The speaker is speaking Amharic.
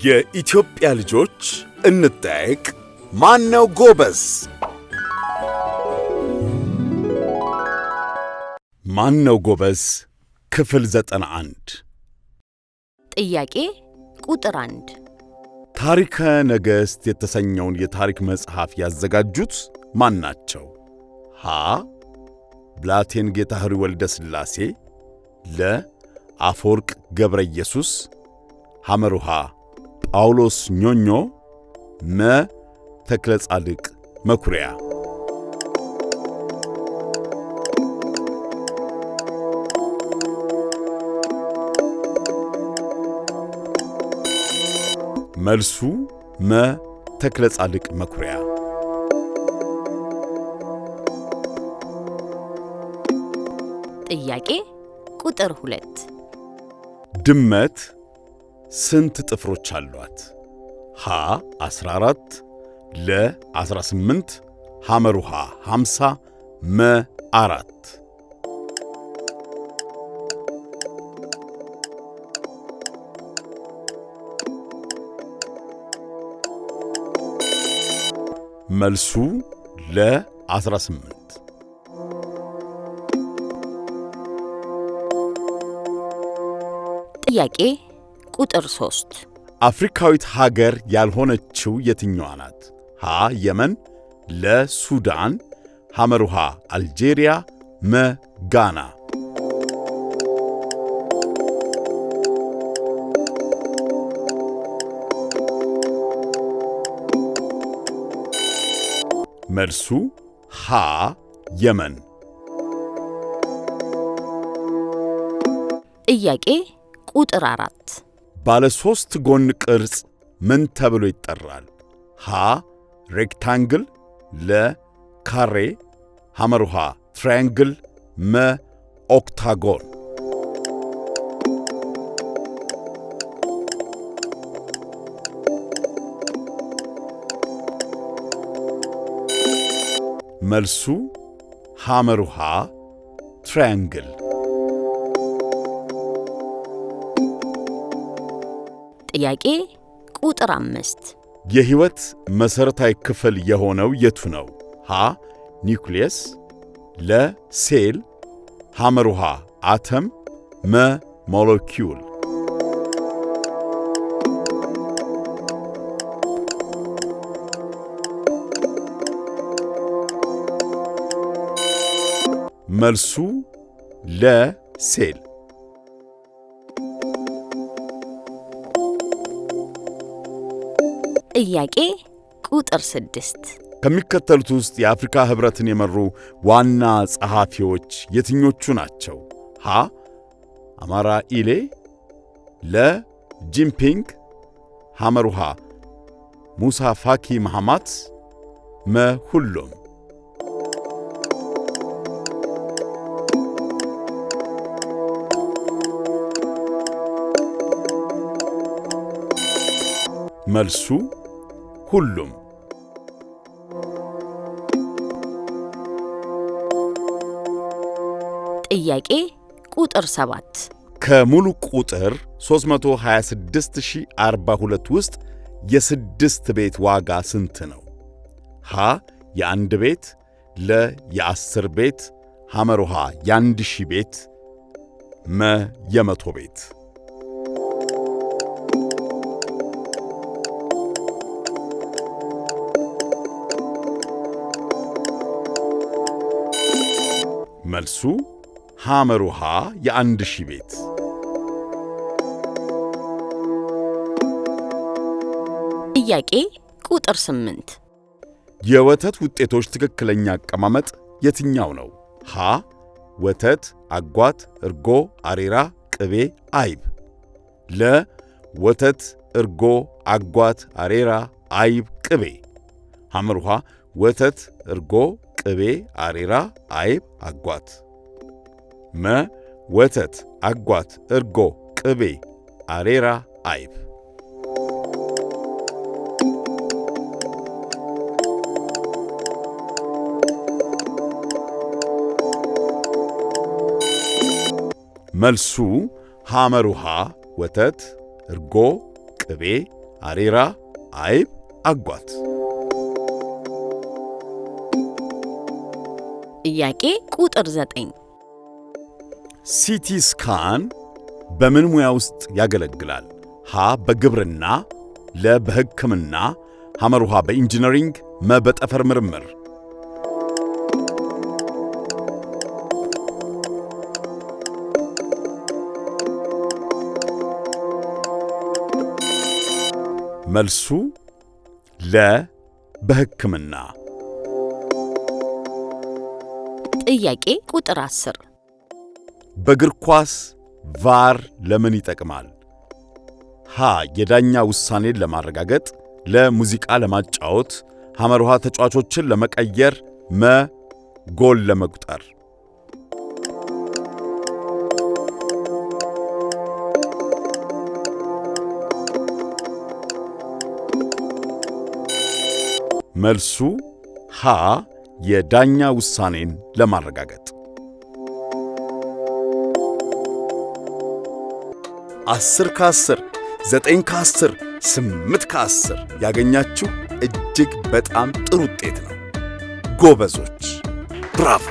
የኢትዮጵያ ልጆች እንጠይቅ ማነው ጎበዝ? ማነው ጎበዝ? ክፍል 91 ጥያቄ ቁጥር 1 ታሪከ ነገሥት የተሰኘውን የታሪክ መጽሐፍ ያዘጋጁት ማን ናቸው? ሀ ብላቴን ጌታህሪ ወልደ ሥላሴ፣ ለ አፈወርቅ ገብረ ኢየሱስ፣ ሐመሩሃ ጳውሎስ ኞኞ፣ መ ተክለ ጻድቅ መኩሪያ። መልሱ መ ተክለ ጻድቅ መኩሪያ። ጥያቄ ቁጥር 2 ድመት ስንት ጥፍሮች አሏት? ሀ 14፣ ለ 18፣ ሐመሩሃ 50፣ መ 4። መልሱ ለ 18። ጥያቄ ቁጥር 3 አፍሪካዊት ሀገር ያልሆነችው የትኛዋ ናት? ሀ የመን፣ ለ ሱዳን፣ ሐመሩሃ አልጄሪያ፣ መ ጋና። መልሱ ሀ የመን። ጥያቄ ቁጥር 4 ባለ 3 ጎን ቅርጽ ምን ተብሎ ይጠራል? ሀ ሬክታንግል፣ ለ ካሬ፣ ሐመሩሃ ትራያንግል፣ መ ኦክታጎን። መልሱ ሐመሩሃ ትራያንግል። ጥያቄ ቁጥር 5 የሕይወት መሠረታዊ ክፍል የሆነው የቱ ነው? ሀ ኒውክሊየስ፣ ለ ሴል፣ ሐመሩሃ አተም፣ መ ሞለኪውል። መልሱ ለ ሴል። ጥያቄ ቁጥር 6 ከሚከተሉት ውስጥ የአፍሪካ ኅብረትን የመሩ ዋና ጸሐፊዎች የትኞቹ ናቸው? ሀ አማራ ኢሌ፣ ለ ጂንፒንግ፣ ሐመሩሃ ሙሳ ፋኪ መሐማት፣ መ ሁሉም። መልሱ ሁሉም። ጥያቄ ቁጥር 7 ከሙሉ ቁጥር 326042 ውስጥ የስድስት ቤት ዋጋ ስንት ነው? ሀ የአንድ ቤት፣ ለ የ10 ቤት፣ ሐመሩሃ የ1000 ቤት፣ መ የ100 ቤት። መልሱ ሐመሩሃ የ1000 ቤት። ጥያቄ ቁጥር 8 የወተት ውጤቶች ትክክለኛ አቀማመጥ የትኛው ነው? ሀ ወተት፣ አጓት፣ እርጎ፣ አሬራ፣ ቅቤ፣ አይብ፣ ለ ወተት፣ እርጎ፣ አጓት፣ አሬራ፣ አይብ፣ ቅቤ፣ ሐመሩሃ ወተት፣ እርጎ፣ ቅቤ፣ አሬራ፣ አይብ፣ አጓት፣ መ ወተት፣ አጓት፣ እርጎ፣ ቅቤ፣ አሬራ፣ አይብ። መልሱ ሐመሩሃ ወተት፣ እርጎ፣ ቅቤ፣ አሬራ፣ አይብ፣ አጓት። ጥያቄ ቁጥር 9 ሲቲ ስካን በምን ሙያ ውስጥ ያገለግላል? ሀ በግብርና፣ ለ በሕክምና፣ ሐመሩሃ በኢንጂነሪንግ፣ መ በጠፈር ምርምር። መልሱ ለ በሕክምና። ጥያቄ ቁጥር 10 በእግር ኳስ ቫር ለምን ይጠቅማል? ሀ የዳኛ ውሳኔን ለማረጋገጥ፣ ለ ሙዚቃ ለማጫወት፣ ሐመሩሃ ተጫዋቾችን ለመቀየር፣ መ ጎል ለመቁጠር። መልሱ ሀ የዳኛ ውሳኔን ለማረጋገጥ። 10 ከ10፣ 9 ከ10፣ 8 ከ10 ያገኛችሁ እጅግ በጣም ጥሩ ውጤት ነው። ጎበዞች! ብራቮ!